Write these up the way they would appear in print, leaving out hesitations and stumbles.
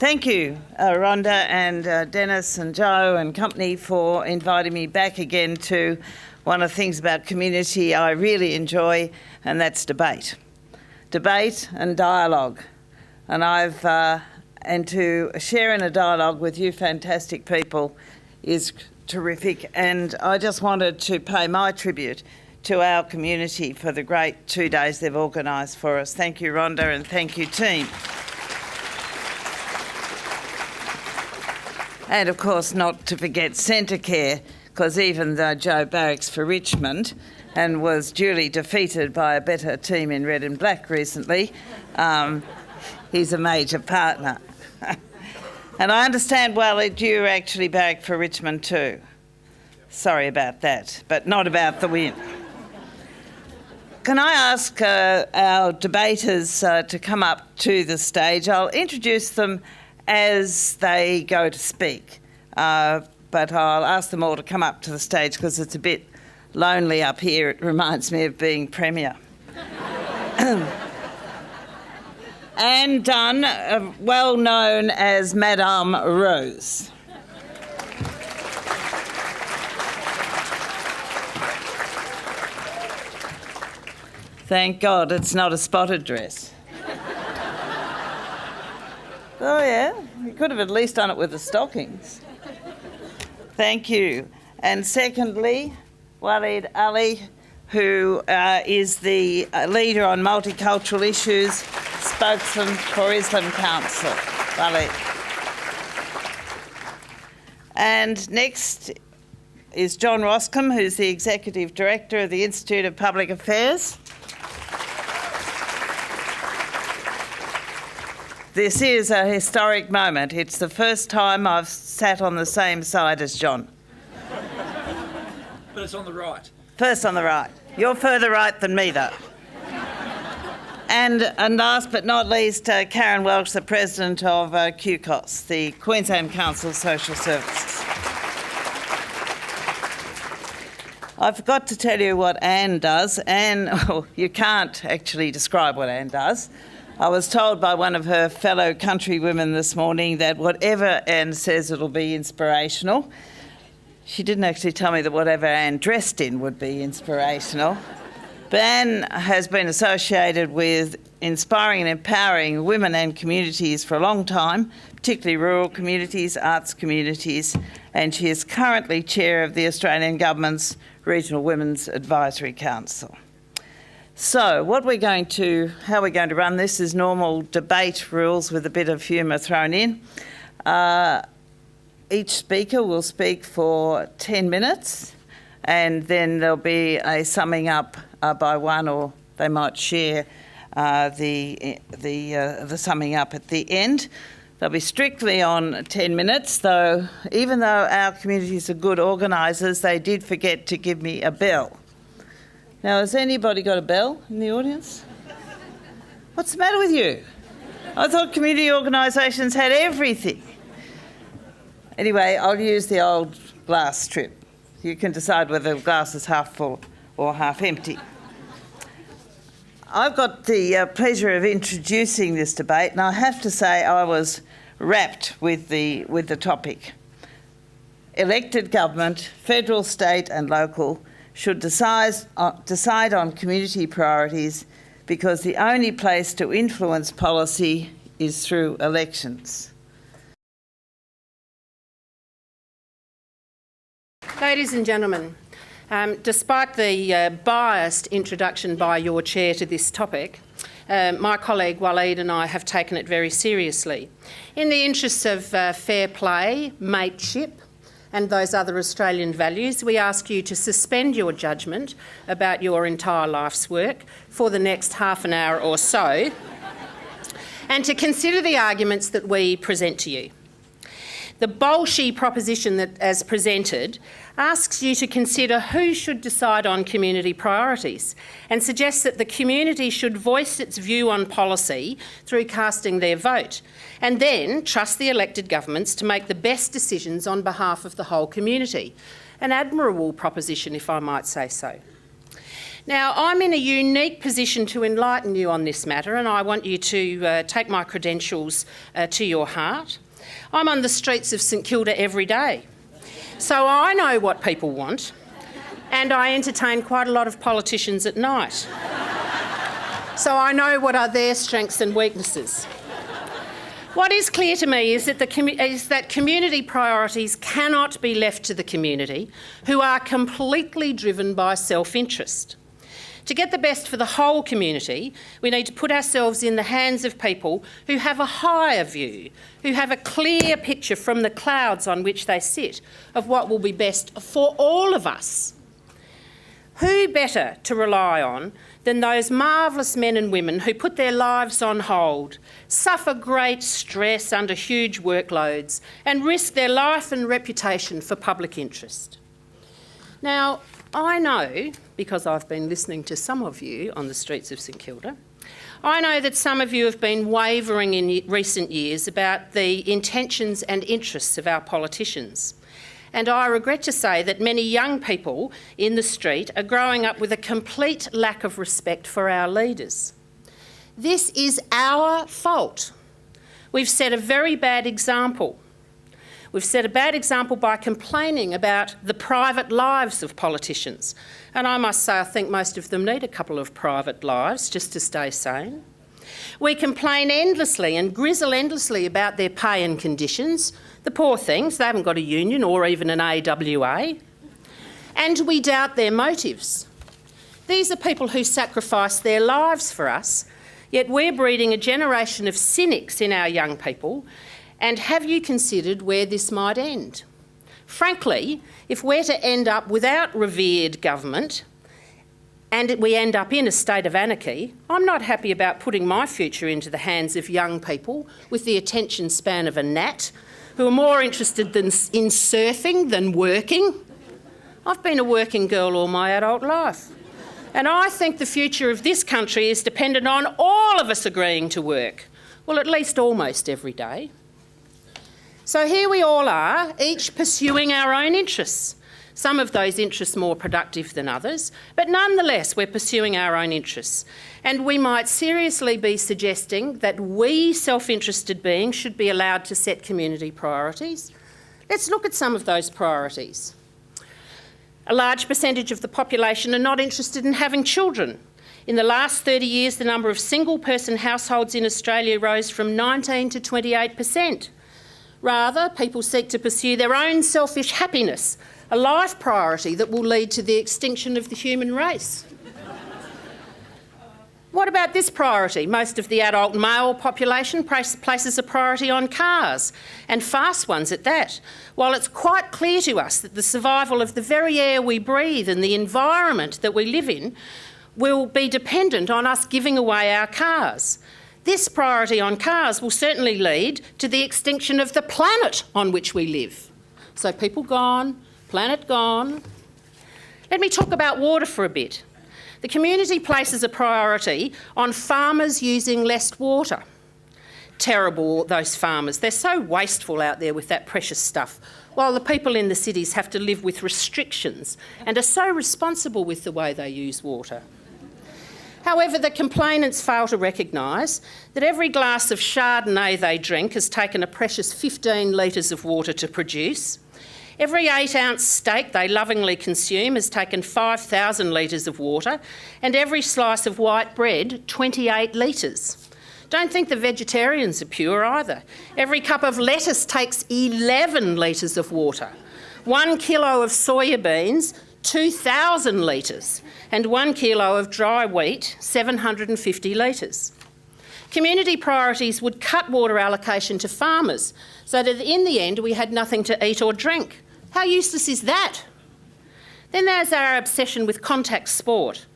Thank you, Rhonda and Dennis and Joe and company for inviting me back again to one of the things about community I really enjoy, and that's debate. Debate and dialogue. And to share in a dialogue with you fantastic people is terrific, and I just wanted to pay my tribute to our community for the great 2 days they've organised for us. Thank you, Rhonda, and thank you, team. And of course, not to forget Centrecare, because even though Joe barracks for Richmond and was duly defeated by a better team in red and black recently, he's a major partner. And I understand, Waleed, you actually barrack for Richmond too. Sorry about that, but not about the win. Can I ask our debaters to come up to the stage? I'll introduce them as they go to speak, but I'll ask them all to come up to the stage because it's a bit lonely up here. It reminds me of being Premier. Anne Dunn, well known as Madame Rose. Thank God it's not a spotted dress. Oh yeah, you could have at least done it with the stockings. Thank you. And secondly, Waleed Aly, who is the leader on multicultural issues, spokesman for Islam Council. Waleed. And next is John Roskam, who's the Executive Director of the Institute of Public Affairs. This is a historic moment. It's the first time I've sat on the same side as John. But it's on the right. First on the right. You're further right than me, though. And last but not least, Karyn Walsh, the President of QCOS, the Queensland Council of Social Services. I forgot to tell you what Anne does. You can't actually describe what Anne does. I was told by one of her fellow countrywomen this morning that whatever Anne says, it'll be inspirational. She didn't actually tell me that whatever Anne dressed in would be inspirational. But Anne has been associated with inspiring and empowering women and communities for a long time, particularly rural communities, arts communities, and she is currently chair of the Australian Government's Regional Women's Advisory Council. So how we're going to run this is normal debate rules with a bit of humour thrown in. Each speaker will speak for 10 minutes and then there'll be a summing up by one, or they might share the summing up at the end. They'll be strictly on 10 minutes, though even though our communities are good organisers, they did forget to give me a bell. Now, has anybody got a bell in the audience? What's the matter with you? I thought community organisations had everything. Anyway, I'll use the old glass strip. You can decide whether the glass is half full or half empty. I've got the pleasure of introducing this debate, and I have to say I was rapt with the topic. Elected government, federal, state and local, should decide on community priorities because the only place to influence policy is through elections. Ladies and gentlemen, despite the biased introduction by your chair to this topic, my colleague Waleed and I have taken it very seriously. In the interests of fair play, mateship, and those other Australian values, we ask you to suspend your judgment about your entire life's work for the next half an hour or so and to consider the arguments that we present to you. The Bolshe proposition that, as presented, asks you to consider who should decide on community priorities and suggests that the community should voice its view on policy through casting their vote and then trust the elected governments to make the best decisions on behalf of the whole community. An admirable proposition, if I might say so. Now, I'm in a unique position to enlighten you on this matter, and I want you to take my credentials to your heart. I'm on the streets of St Kilda every day, so I know what people want, and I entertain quite a lot of politicians at night. So I know what are their strengths and weaknesses. What is clear to me is that community priorities cannot be left to the community, who are completely driven by self-interest. To get the best for the whole community, we need to put ourselves in the hands of people who have a higher view, who have a clear picture from the clouds on which they sit of what will be best for all of us. Who better to rely on than those marvellous men and women who put their lives on hold, suffer great stress under huge workloads, and risk their life and reputation for public interest? Now, I know, because I've been listening to some of you on the streets of St Kilda, I know that some of you have been wavering in recent years about the intentions and interests of our politicians. And I regret to say that many young people in the street are growing up with a complete lack of respect for our leaders. This is our fault. We've set a very bad example. We've set a bad example by complaining about the private lives of politicians. And I must say, I think most of them need a couple of private lives just to stay sane. We complain endlessly and grizzle endlessly about their pay and conditions. The poor things, they haven't got a union or even an AWA. And we doubt their motives. These are people who sacrifice their lives for us, yet we're breeding a generation of cynics in our young people. And have you considered where this might end? Frankly, if we're to end up without revered government and we end up in a state of anarchy, I'm not happy about putting my future into the hands of young people with the attention span of a gnat, who are more interested in surfing than working. I've been a working girl all my adult life. And I think the future of this country is dependent on all of us agreeing to work. Well, at least almost every day. So here we all are, each pursuing our own interests. Some of those interests more productive than others, but nonetheless we're pursuing our own interests. And we might seriously be suggesting that we self-interested beings should be allowed to set community priorities. Let's look at some of those priorities. A large percentage of the population are not interested in having children. In the last 30 years, the number of single-person households in Australia rose from 19 to 28%. Rather, people seek to pursue their own selfish happiness, a life priority that will lead to the extinction of the human race. What about this priority? Most of the adult male population places a priority on cars, and fast ones at that, while it's quite clear to us that the survival of the very air we breathe and the environment that we live in will be dependent on us giving away our cars. This priority on cars will certainly lead to the extinction of the planet on which we live. So people gone, planet gone. Let me talk about water for a bit. The community places a priority on farmers using less water. Terrible, those farmers. They're so wasteful out there with that precious stuff, while the people in the cities have to live with restrictions and are so responsible with the way they use water. However, the complainants fail to recognise that every glass of Chardonnay they drink has taken a precious 15 litres of water to produce. Every 8-ounce steak they lovingly consume has taken 5,000 litres of water, and every slice of white bread, 28 litres. Don't think the vegetarians are pure either. Every cup of lettuce takes 11 litres of water. 1 kilo of soya beans, 2,000 litres, and 1 kilo of dry wheat, 750 litres. Community priorities would cut water allocation to farmers so that in the end we had nothing to eat or drink. How useless is that? Then there's our obsession with contact sport.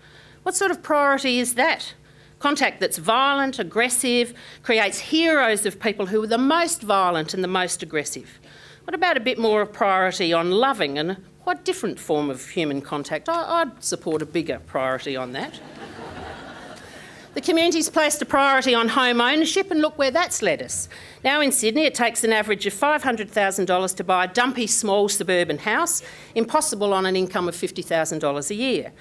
What sort of priority is that? Contact that's violent, aggressive, creates heroes of people who are the most violent and the most aggressive. What about a bit more of priority on loving and quite different form of human contact? I'd support a bigger priority on that. The community's placed a priority on home ownership, and look where that's led us. Now in Sydney, it takes an average of $500,000 to buy a dumpy small suburban house, impossible on an income of $50,000 a year.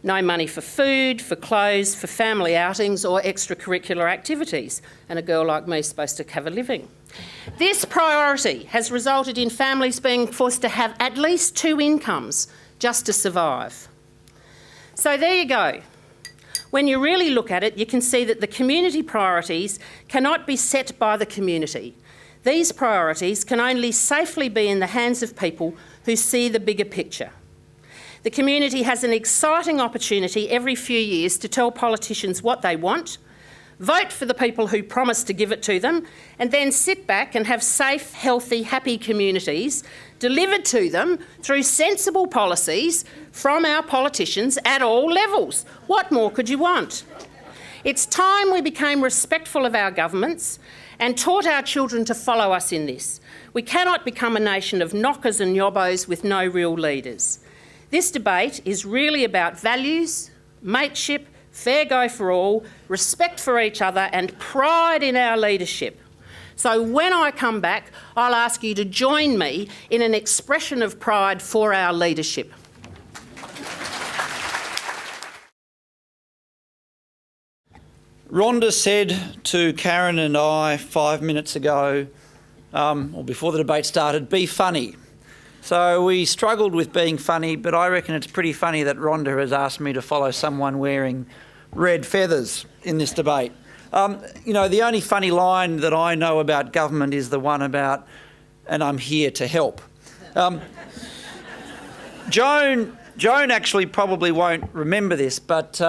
No money for food, for clothes, for family outings or extracurricular activities. And a girl like me is supposed to have a living. This priority has resulted in families being forced to have at least 2 incomes just to survive. So there you go. When you really look at it, you can see that the community priorities cannot be set by the community. These priorities can only safely be in the hands of people who see the bigger picture. The community has an exciting opportunity every few years to tell politicians what they want, vote for the people who promise to give it to them, and then sit back and have safe, healthy, happy communities delivered to them through sensible policies from our politicians at all levels. What more could you want? It's time we became respectful of our governments and taught our children to follow us in this. We cannot become a nation of knockers and yobbos with no real leaders. This debate is really about values, mateship, fair go for all, respect for each other and pride in our leadership. So when I come back, I'll ask you to join me in an expression of pride for our leadership. Rhonda said to Karen and I 5 minutes ago, or before the debate started, be funny. So we struggled with being funny, but I reckon it's pretty funny that Rhonda has asked me to follow someone wearing red feathers in this debate. The only funny line that I know about government is the one about, and I'm here to help. Joan actually probably won't remember this, but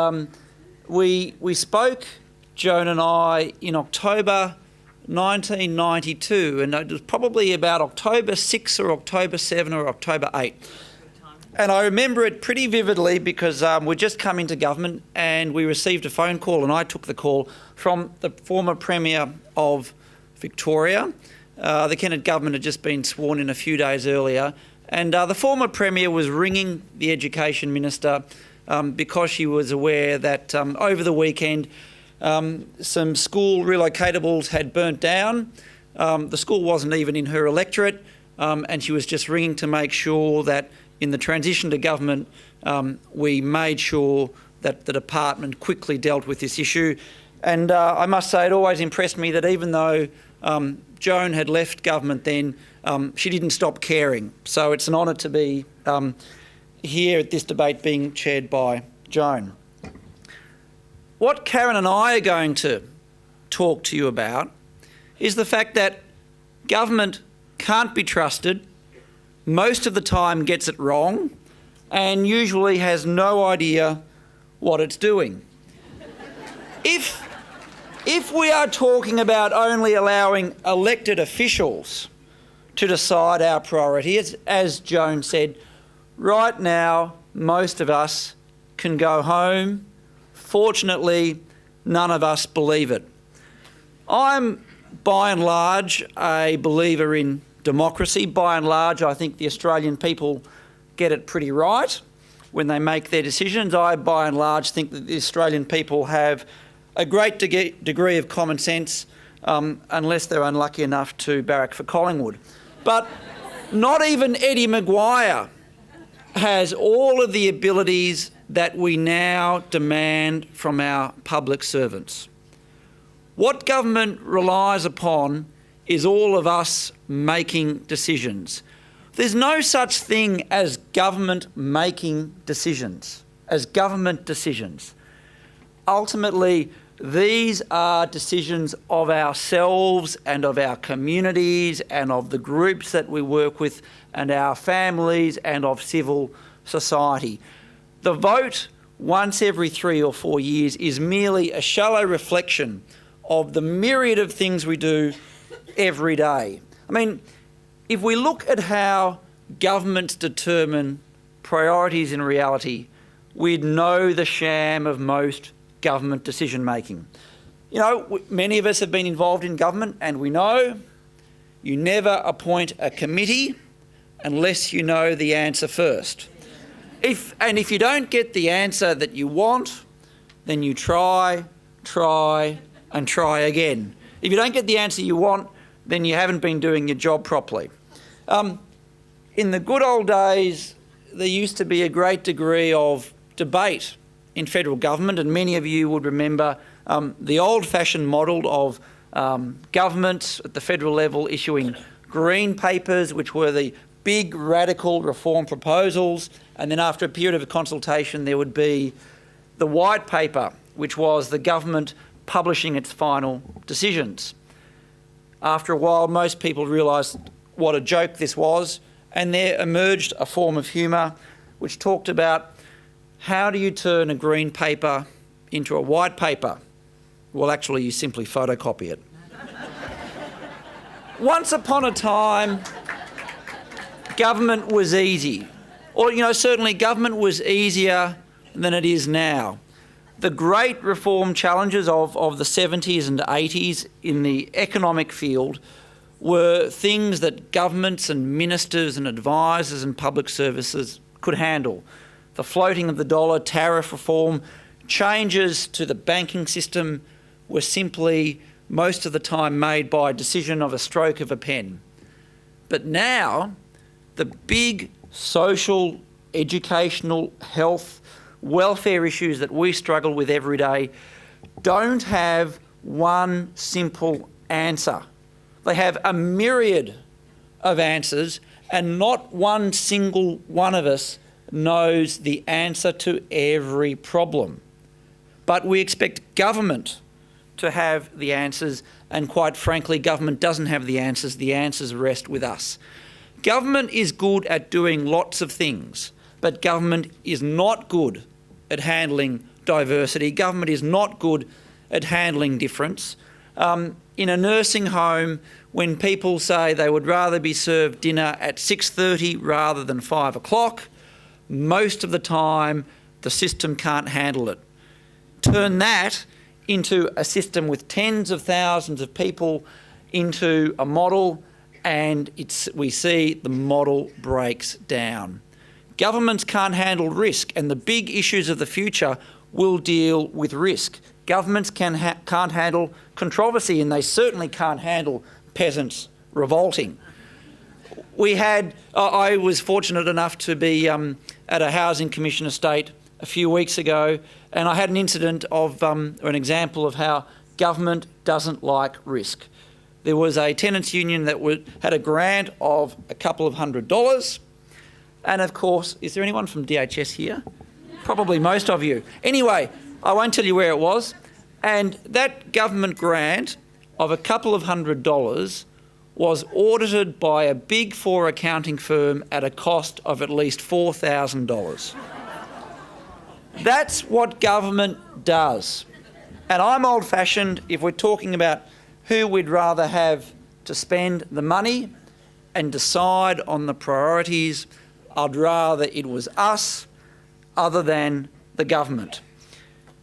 we spoke, Joan and I, in October 1992, and it was probably about October 6 or October 7 or October 8. And I remember it pretty vividly because we'd just come into government and we received a phone call, and I took the call from the former Premier of Victoria. The Kennett government had just been sworn in a few days earlier, and the former Premier was ringing the Education Minister because she was aware that over the weekend some school relocatables had burnt down. The school wasn't even in her electorate, and she was just ringing to make sure that in the transition to government we made sure that the department quickly dealt with this issue. And I must say it always impressed me that even though Joan had left government then, she didn't stop caring. So it's an honour to be here at this debate being chaired by Joan. What Karen and I are going to talk to you about is the fact that government can't be trusted, most of the time gets it wrong, and usually has no idea what it's doing. If we are talking about only allowing elected officials to decide our priorities, as Joan said, right now most of us can go home. Fortunately, none of us believe it. I'm, by and large, a believer in democracy. By and large, I think the Australian people get it pretty right when they make their decisions. I, by and large, think that the Australian people have a great degree of common sense, unless they're unlucky enough to barrack for Collingwood. But not even Eddie Maguire has all of the abilities that we now demand from our public servants. What government relies upon is all of us making decisions. There's no such thing as government making decisions, as government decisions. Ultimately, these are decisions of ourselves and of our communities and of the groups that we work with and our families and of civil society. The vote once every 3 or 4 years is merely a shallow reflection of the myriad of things we do every day. I mean, if we look at how governments determine priorities in reality, we'd know the sham of most government decision making. You know, many of us have been involved in government, and we know you never appoint a committee unless you know the answer first. If you don't get the answer that you want, then you try and try again. If you don't get the answer you want, then you haven't been doing your job properly. In the good old days, there used to be a great degree of debate in federal government, and many of you would remember the old-fashioned model of government at the federal level issuing green papers, which were the big radical reform proposals, and then after a period of consultation there would be the white paper, which was the government publishing its final decisions. After a while, most people realised what a joke this was, and there emerged a form of humour which talked about how do you turn a green paper into a white paper? Well, actually, you simply photocopy it. Once upon a time, government was easy. Or, certainly government was easier than it is now. The great reform challenges of the 70s and 80s in the economic field were things that governments and ministers and advisors and public services could handle. The floating of the dollar, tariff reform, changes to the banking system were simply most of the time made by a decision of a stroke of a pen. But now, the big social, educational, health, welfare issues that we struggle with every day don't have one simple answer. They have a myriad of answers, and not one single one of us knows the answer to every problem. But we expect government to have the answers, and quite frankly, government doesn't have the answers. The answers rest with us. Government is good at doing lots of things, but government is not good at handling diversity. Government is not good at handling difference. In a nursing home, when people say they would rather be served dinner at 6:30 rather than 5 o'clock, most of the time the system can't handle it. Turn that into a system with tens of thousands of people into a model, and we see the model breaks down. Governments can't handle risk, and the big issues of the future will deal with risk. Governments can't handle controversy, and they certainly can't handle peasants revolting. I was fortunate enough to be at a Housing Commission estate a few weeks ago, and I had an incident of, or an example of how government doesn't like risk. There was a tenants' union that had a grant of a couple of $100, and of course, is there anyone from DHS here? Probably most of you. Anyway, I won't tell you where it was, and that government grant of a couple of $100 was audited by a Big Four accounting firm at a cost of at least $4,000. That's what government does. And I'm old-fashioned if we're talking about who we'd rather have to spend the money and decide on the priorities. I'd rather it was us other than the government.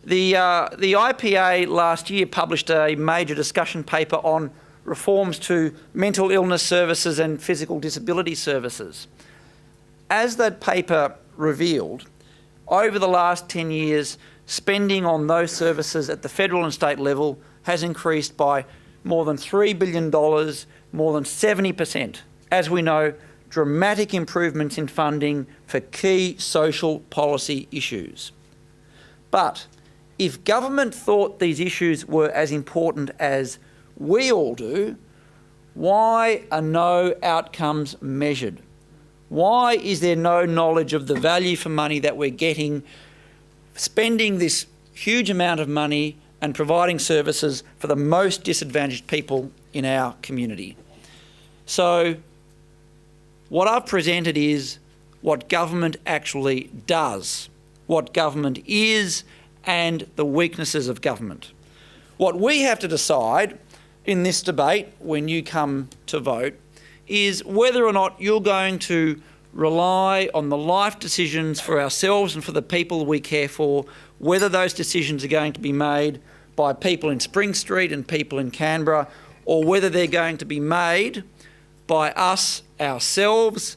The IPA last year published a major discussion paper on reforms to mental illness services and physical disability services. As that paper revealed, over the last 10 years, spending on those services at the federal and state level has increased by more than $3 billion, more than 70%. As we know, dramatic improvements in funding for key social policy issues. But if government thought these issues were as important as we all do, why are no outcomes measured? Why is there no knowledge of the value for money that we're getting, spending this huge amount of money and providing services for the most disadvantaged people in our community? So what I've presented is what government actually does, what government is, and the weaknesses of government. What we have to decide in this debate when you come to vote is whether or not you're going to rely on the life decisions for ourselves and for the people we care for, whether those decisions are going to be made by people in Spring Street and people in Canberra, or whether they're going to be made by us ourselves.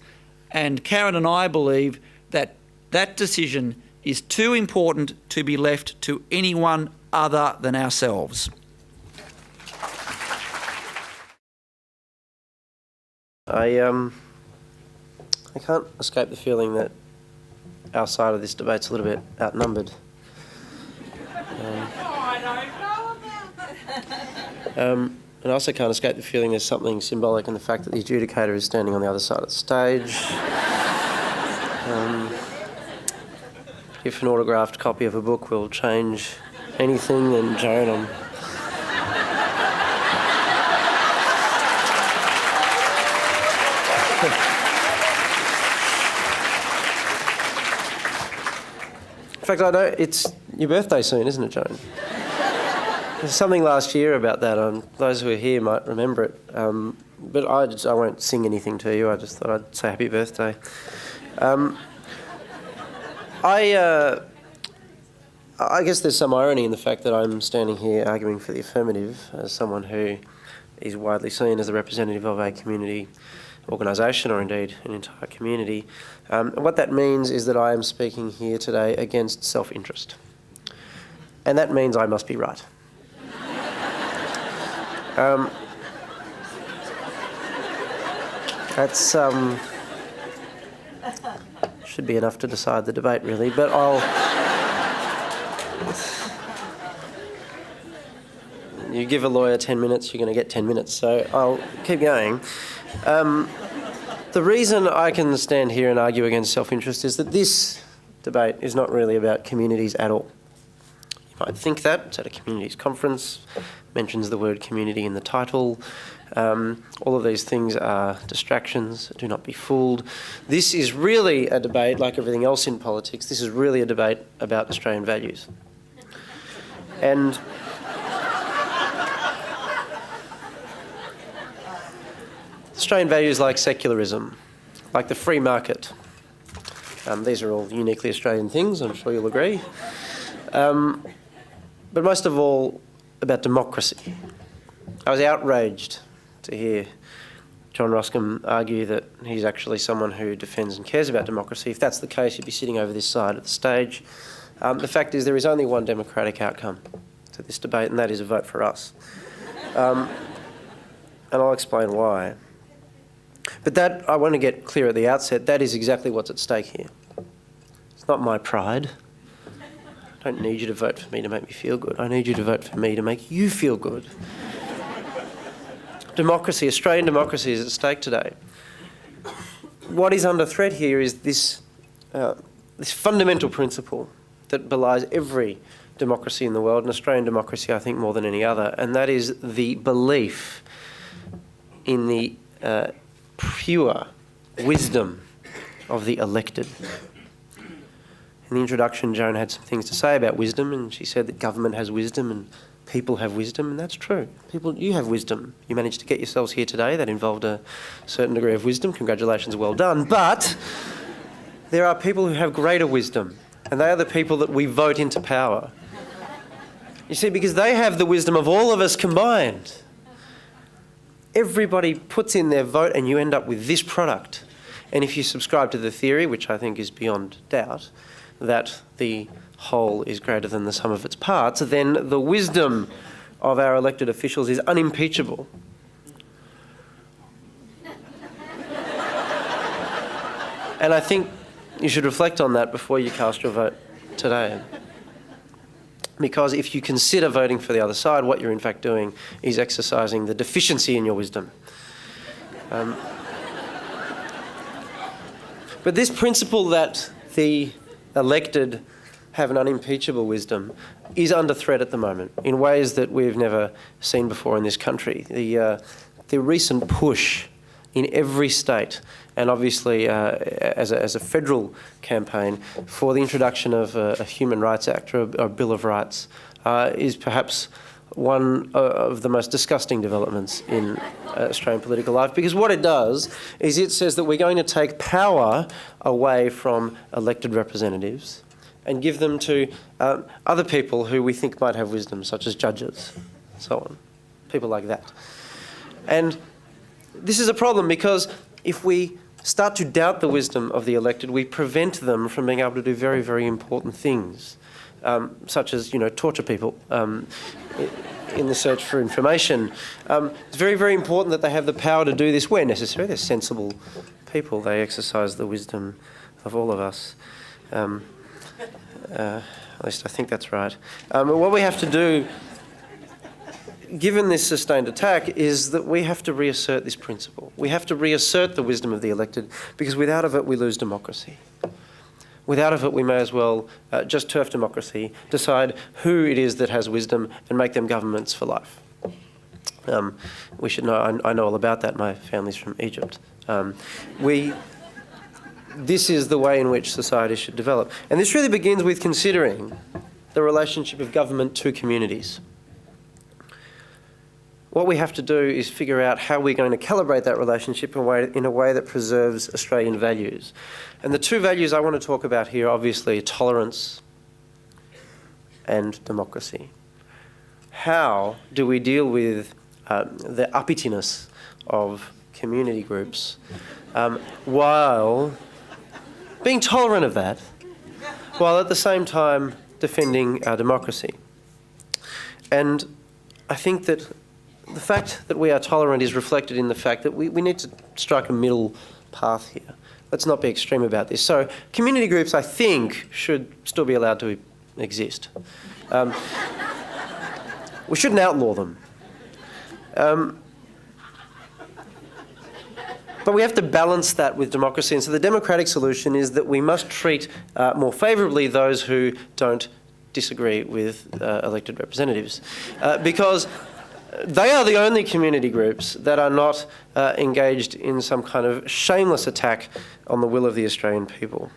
And Karyn and I believe that that decision is too important to be left to anyone other than ourselves. I can't escape the feeling that our side of this debate's a little bit outnumbered. And I also can't escape the feeling there's something symbolic in the fact that the adjudicator is standing on the other side of the stage. If an autographed copy of a book will change anything, then Joan, I'm... In fact, I know it's your birthday soon, isn't it, Joan? There's something last year about that. Those who are here might remember it. But I won't sing anything to you. I just thought I'd say happy birthday. I guess there's some irony in the fact that I'm standing here arguing for the affirmative as someone who is widely seen as a representative of a community organisation or indeed an entire community. What that means is that I am speaking here today against self-interest. And that means I must be right. That's should be enough to decide the debate, really, but you give a lawyer 10 minutes, you're going to get 10 minutes, so I'll keep going. The reason I can stand here and argue against self-interest is that this debate is not really about communities at all. You might think that. It's at a communities conference, mentions the word community in the title. All of these things are distractions. Do not be fooled. This is really a debate, like everything else in politics, this is really a debate about Australian values. And Australian values like secularism, like the free market. These are all uniquely Australian things, I'm sure you'll agree. But most of all, about democracy. I was outraged to hear John Roskam argue that he's actually someone who defends and cares about democracy. If that's the case, you'd be sitting over this side of the stage. The fact is there is only one democratic outcome to this debate, and that is a vote for us. And I'll explain why. But that, I want to get clear at the outset, that is exactly what's at stake here. It's not my pride. I don't need you to vote for me to make me feel good. I need you to vote for me to make you feel good. Democracy, Australian democracy is at stake today. What is under threat here is this fundamental principle that belies every democracy in the world, and Australian democracy I think more than any other, and that is the belief in the pure wisdom of the elected. In the introduction, Joan had some things to say about wisdom, and she said that government has wisdom and people have wisdom, and that's true. People, you have wisdom. You managed to get yourselves here today. That involved a certain degree of wisdom. Congratulations, well done. But there are people who have greater wisdom, and they are the people that we vote into power. You see, because they have the wisdom of all of us combined. Everybody puts in their vote and you end up with this product. And if you subscribe to the theory, which I think is beyond doubt, that the whole is greater than the sum of its parts, then the wisdom of our elected officials is unimpeachable. And I think you should reflect on that before you cast your vote today. Because if you consider voting for the other side, what you're in fact doing is exercising the deficiency in your wisdom. But this principle that the elected have an unimpeachable wisdom is under threat at the moment in ways that we've never seen before in this country. The recent push in every state, and obviously as a federal campaign for the introduction of a Human Rights Act or a Bill of Rights is perhaps one of the most disgusting developments in Australian political life, because what it does is it says that we're going to take power away from elected representatives and give them to other people who we think might have wisdom, such as judges, so on, people like that. And this is a problem because if we start to doubt the wisdom of the elected, we prevent them from being able to do very, very important things, such as, torture people in the search for information. It's very, very important that they have the power to do this where necessary. They're sensible people. They exercise the wisdom of all of us. At least I think that's right. What we have to do, given this sustained attack, is that we have to reassert this principle. We have to reassert the wisdom of the elected, because without of it we lose democracy. Without of it we may as well just turf democracy, decide who it is that has wisdom and make them governments for life. We should know, I know all about that, my family's from Egypt. This is the way in which society should develop. And this really begins with considering the relationship of government to communities. What we have to do is figure out how we're going to calibrate that relationship in a way that preserves Australian values. And the two values I want to talk about here, obviously, are tolerance and democracy. How do we deal with the uppityness of community groups while being tolerant of that, while at the same time defending our democracy? And I think that the fact that we are tolerant is reflected in the fact that we need to strike a middle path here. Let's not be extreme about this. So community groups, I think, should still be allowed to exist. We shouldn't outlaw them. But we have to balance that with democracy. And so the democratic solution is that we must treat more favourably those who don't disagree with elected representatives. Because they are the only community groups that are not engaged in some kind of shameless attack on the will of the Australian people.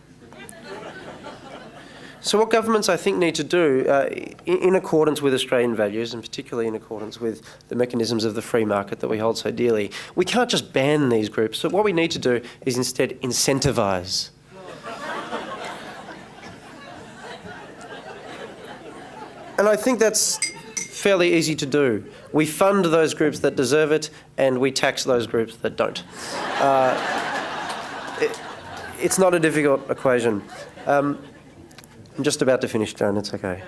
So what governments, I think, need to do, in accordance with Australian values, and particularly in accordance with the mechanisms of the free market that we hold so dearly, we can't just ban these groups. So what we need to do is instead incentivise. And I think that's fairly easy to do. We fund those groups that deserve it, and we tax those groups that don't. It's not a difficult equation. I'm just about to finish, Joan, it's okay.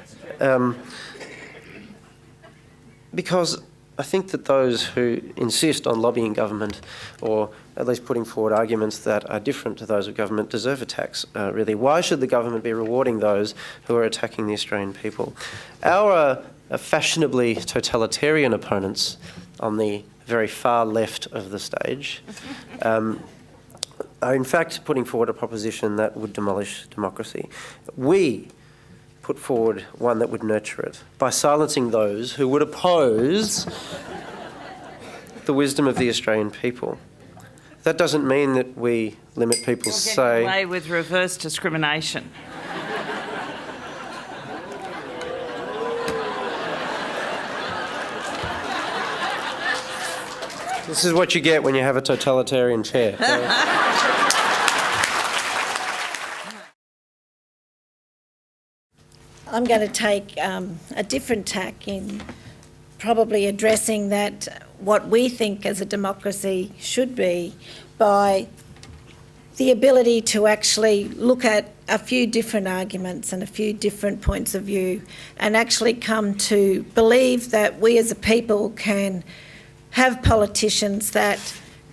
Because I think that those who insist on lobbying government, or at least putting forward arguments that are different to those of government, deserve a tax, really. Why should the government be rewarding those who are attacking the Australian people? Our fashionably totalitarian opponents on the very far left of the stage are in fact putting forward a proposition that would demolish democracy. We put forward one that would nurture it by silencing those who would oppose the wisdom of the Australian people. That doesn't mean that we limit people's say. Away with reverse discrimination. This is what you get when you have a totalitarian chair. I'm going to take a different tack in probably addressing that what we think as a democracy should be by the ability to actually look at a few different arguments and a few different points of view and actually come to believe that we as a people can have politicians that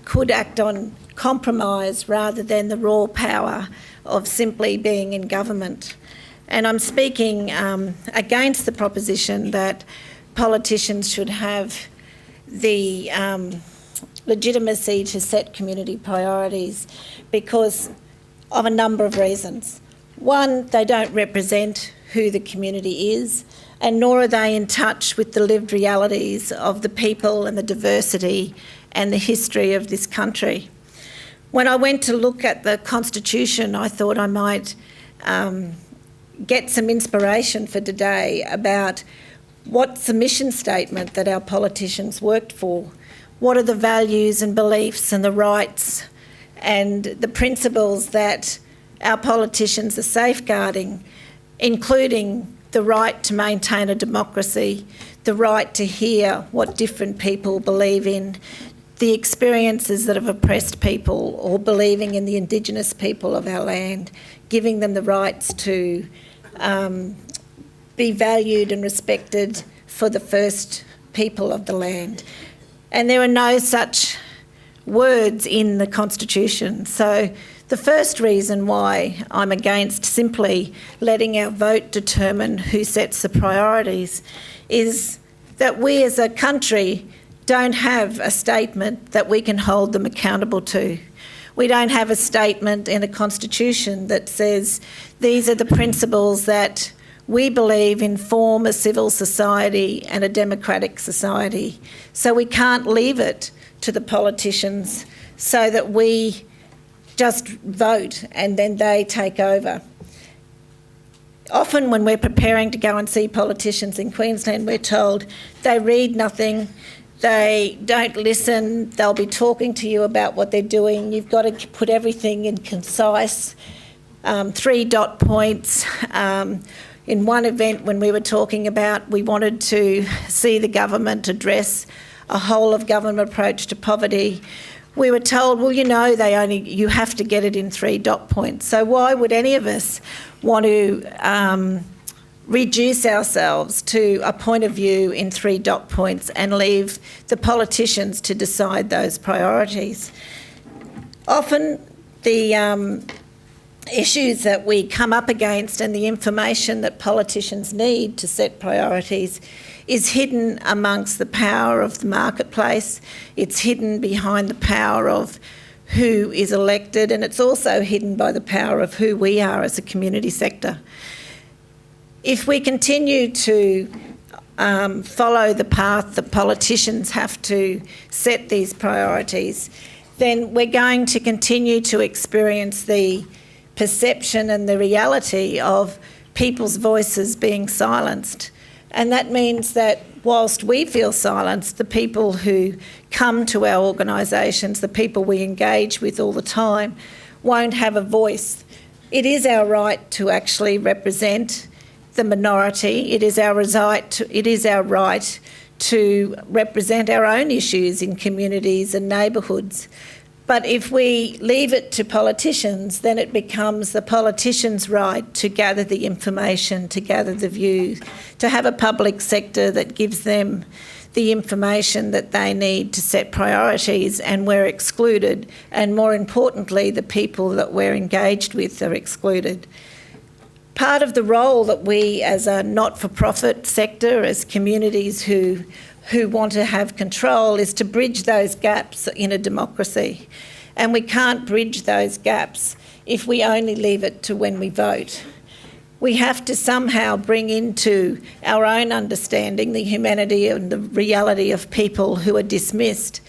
could act on compromise rather than the raw power of simply being in government. And I'm speaking against the proposition that politicians should have the legitimacy to set community priorities because of a number of reasons. One, they don't represent who the community is, and nor are they in touch with the lived realities of the people and the diversity and the history of this country. When I went to look at the Constitution, I thought I might get some inspiration for today about what's the mission statement that our politicians worked for. What are the values and beliefs and the rights and the principles that our politicians are safeguarding, including the right to maintain a democracy, the right to hear what different people believe in, the experiences that have oppressed people, or believing in the Indigenous people of our land, giving them the rights to be valued and respected for the first people of the land. And there are no such words in the Constitution. So the first reason why I'm against simply letting our vote determine who sets the priorities is that we as a country don't have a statement that we can hold them accountable to. We don't have a statement in a constitution that says these are the principles that we believe inform a civil society and a democratic society. So we can't leave it to the politicians so that we just vote and then they take over. Often when we're preparing to go and see politicians in Queensland, we're told they read nothing, they don't listen, they'll be talking to you about what they're doing. You've got to put everything in concise, 3 dot points. In one event when we were talking about we wanted to see the government address a whole of government approach to poverty, we were told, well, you have to get it in 3 dot points. So why would any of us want to reduce ourselves to a point of view in 3 dot points and leave the politicians to decide those priorities? Often the issues that we come up against and the information that politicians need to set priorities is hidden amongst the power of the marketplace. It's hidden behind the power of who is elected, and it's also hidden by the power of who we are as a community sector. If we continue to follow the path that politicians have to set these priorities, then we're going to continue to experience the perception and the reality of people's voices being silenced. And that means that whilst we feel silenced, the people who come to our organisations, the people we engage with all the time, won't have a voice. It is our right to actually represent the minority. It is our right to represent our own issues in communities and neighbourhoods. But if we leave it to politicians, then it becomes the politicians' right to gather the information, to gather the views, to have a public sector that gives them the information that they need to set priorities, and we're excluded. And more importantly, the people that we're engaged with are excluded. Part of the role that we as a not-for-profit sector, as communities who want to have control, is to bridge those gaps in a democracy. And we can't bridge those gaps if we only leave it to when we vote. We have to somehow bring into our own understanding the humanity and the reality of people who are dismissed.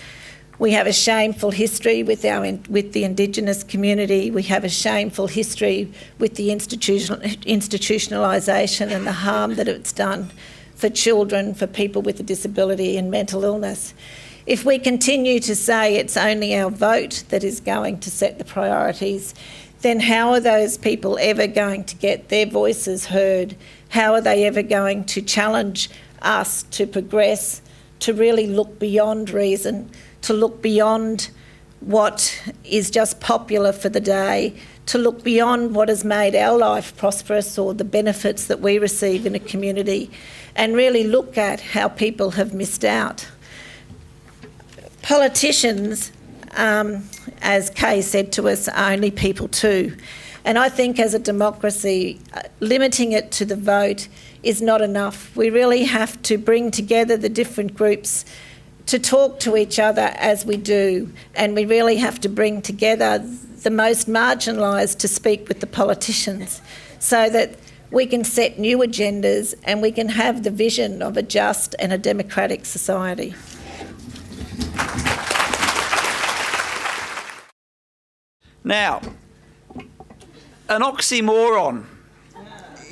We have a shameful history with the Indigenous community. We have a shameful history with the institutionalisation and the harm that it's done for children, for people with a disability and mental illness. If we continue to say it's only our vote that is going to set the priorities, then how are those people ever going to get their voices heard? How are they ever going to challenge us to progress, to really look beyond reason, to look beyond what is just popular for the day, to look beyond what has made our life prosperous or the benefits that we receive in a community, and really look at how people have missed out. Politicians, as Kay said to us, are only people too. And I think as a democracy, limiting it to the vote is not enough. We really have to bring together the different groups to talk to each other as we do, and we really have to bring together the most marginalised to speak with the politicians so that we can set new agendas and we can have the vision of a just and a democratic society. Now, an oxymoron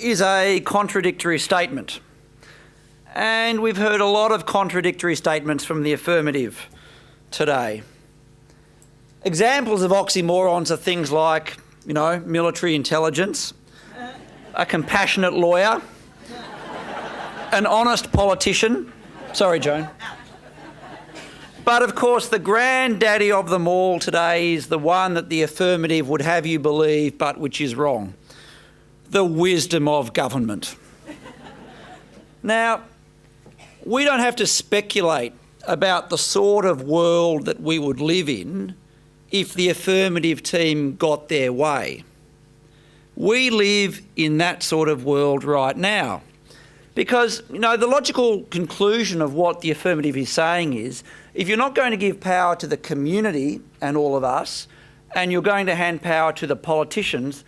is a contradictory statement. And we've heard a lot of contradictory statements from the affirmative today. Examples of oxymorons are things like, military intelligence, a compassionate lawyer, an honest politician. Sorry, Joan. But of course, the granddaddy of them all today is the one that the affirmative would have you believe, but which is wrong. The wisdom of government. Now, we don't have to speculate about the sort of world that we would live in if the affirmative team got their way. We live in that sort of world right now. Because, the logical conclusion of what the affirmative is saying is, if you're not going to give power to the community and all of us, and you're going to hand power to the politicians,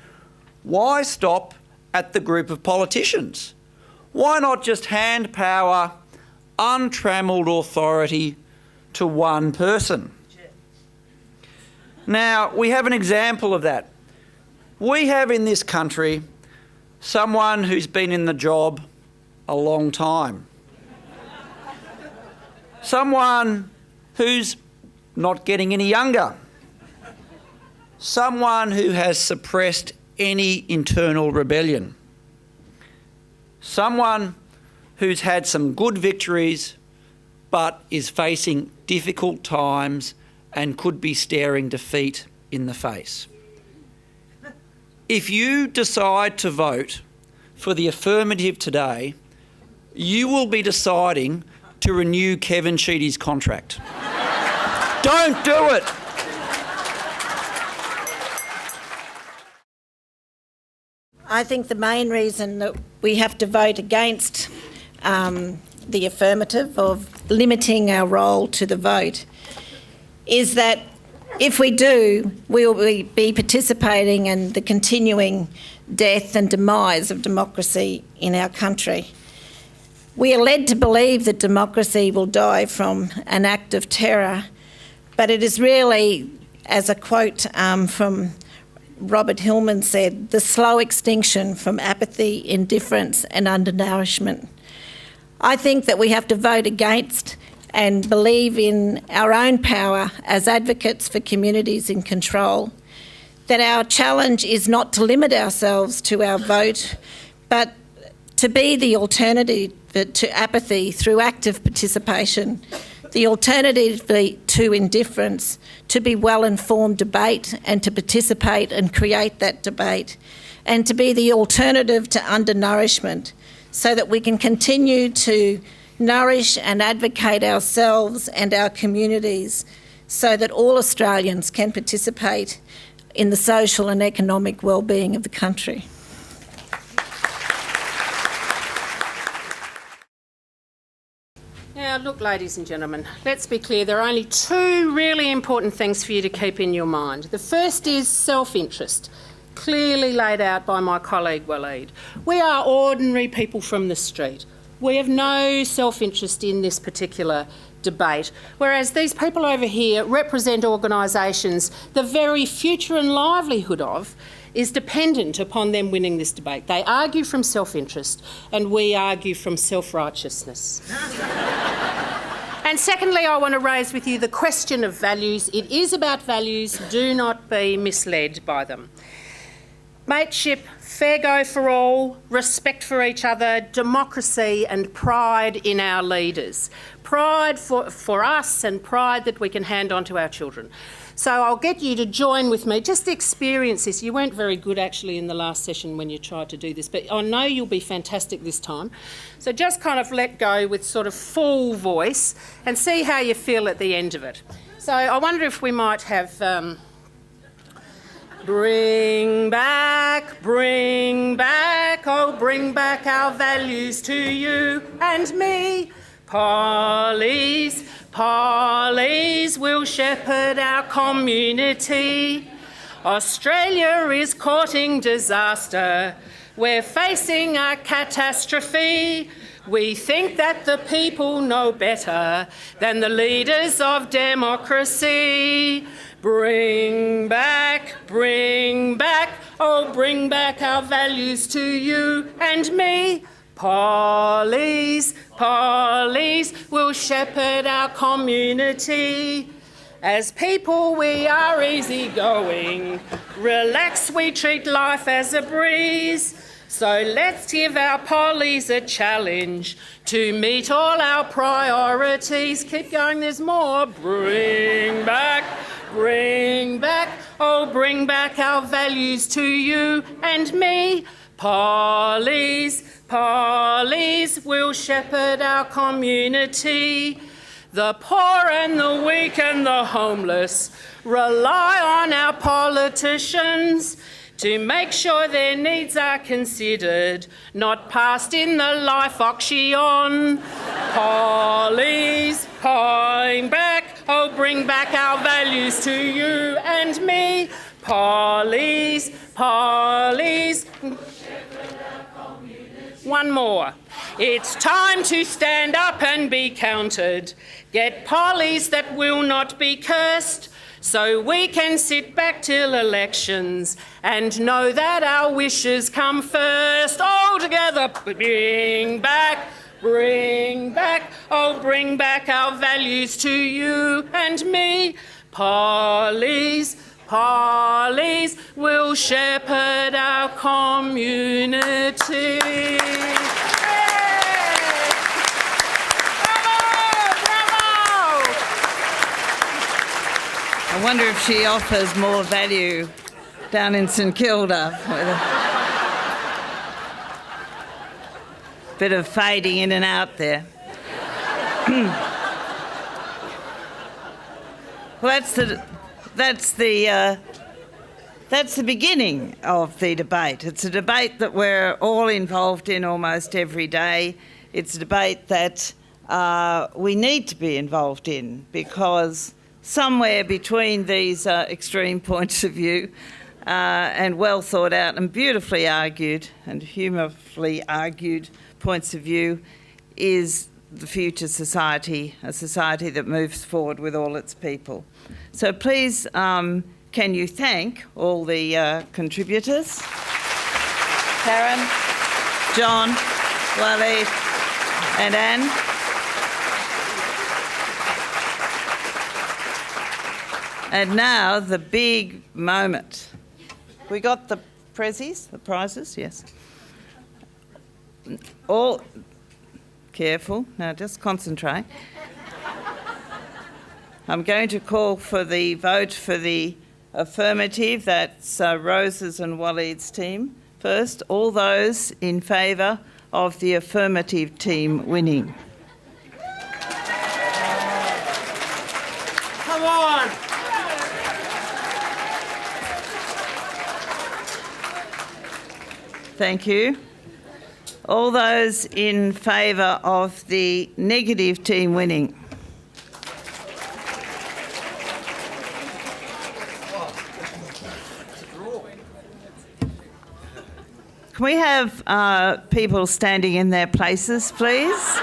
why stop at the group of politicians? Why not just hand power, untrammelled authority to one person? Now, we have an example of that. We have in this country someone who's been in the job a long time. Someone who's not getting any younger. Someone who has suppressed any internal rebellion. Someone who's had some good victories but is facing difficult times and could be staring defeat in the face. If you decide to vote for the affirmative today, you will be deciding to renew Kevin Sheedy's contract. Don't do it. I think the main reason that we have to vote against the affirmative of limiting our role to the vote is that if we do, we will be participating in the continuing death and demise of democracy in our country. We are led to believe that democracy will die from an act of terror, but it is really, as a quote from Robert Hillman said, the slow extinction from apathy, indifference and undernourishment. I think that we have to vote against and believe in our own power as advocates for communities in control, that our challenge is not to limit ourselves to our vote, but to be the alternative to apathy through active participation, the alternative to indifference, to be well-informed debate and to participate and create that debate, and to be the alternative to undernourishment so that we can continue to nourish and advocate ourselves and our communities so that all Australians can participate in the social and economic well-being of the country. Now, look, ladies and gentlemen, let's be clear. There are only two really important things for you to keep in your mind. The first is self-interest, clearly laid out by my colleague Waleed. We are ordinary people from the street. We have no self-interest in this particular debate, whereas these people over here represent organisations the very future and livelihood of is dependent upon them winning this debate. They argue from self-interest and we argue from self-righteousness. And secondly, I want to raise with you the question of values. It is about values. Do not be misled by them. Mateship, fair go for all, respect for each other, democracy and pride in our leaders. Pride for us and pride that we can hand on to our children. So I'll get you to join with me, just experience this. You weren't very good actually in the last session when you tried to do this, but I know you'll be fantastic this time. So just kind of let go with sort of full voice and see how you feel at the end of it. So I wonder if we might have... Bring back, oh bring back our values to you and me. Pollies, pollies will shepherd our community. Australia is courting disaster. We're facing a catastrophe. We think that the people know better than the leaders of democracy. Bring back, oh bring back our values to you and me. Pollies, pollies will shepherd our community. As people we are easygoing, relax, we treat life as a breeze. So let's give our pollies a challenge to meet all our priorities. Keep going, there's more. Bring back, oh bring back our values to you and me. Pollies, pollies will shepherd our community. The poor and the weak and the homeless rely on our politicians to make sure their needs are considered, not passed in the life auction. Polly's, bring back our values to you and me. Polly's. One more. It's time to stand up and be counted. Get pollies that will not be cursed, so we can sit back till elections and know that our wishes come first. All together, bring back, oh, bring back our values to you and me. Pollies will shepherd our community. I wonder if she offers more value down in St Kilda. With a bit of fading in and out there. Well, that's the beginning of the debate. It's a debate that we're all involved in almost every day. It's a debate that we need to be involved in, because somewhere between these extreme points of view and well thought out and beautifully argued and humorously argued points of view is the future society, a society that moves forward with all its people. So please, can you thank all the contributors? Karyn, John, Waleed and Anne. And now the big moment. We got the prezzies, the prizes, yes. All careful, now just concentrate. I'm going to call for the vote for the affirmative. That's Rose's and Waleed's team first. All those in favour of the affirmative team winning. Come on. Thank you. All those in favour of the negative team winning. Can we have people standing in their places, please?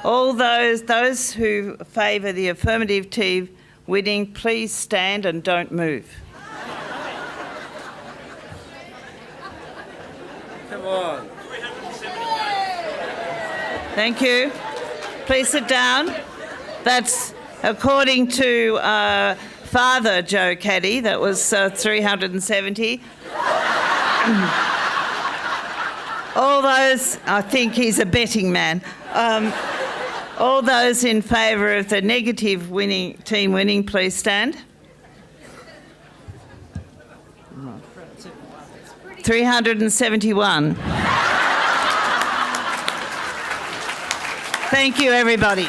All those who favour the affirmative team winning, please stand and don't move. Come on. Thank you. Please sit down. That's according to Father Joe Caddy, that was 370. All those, I think he's a betting man. All those in favour of the negative team winning, please stand. 371. Thank you, everybody.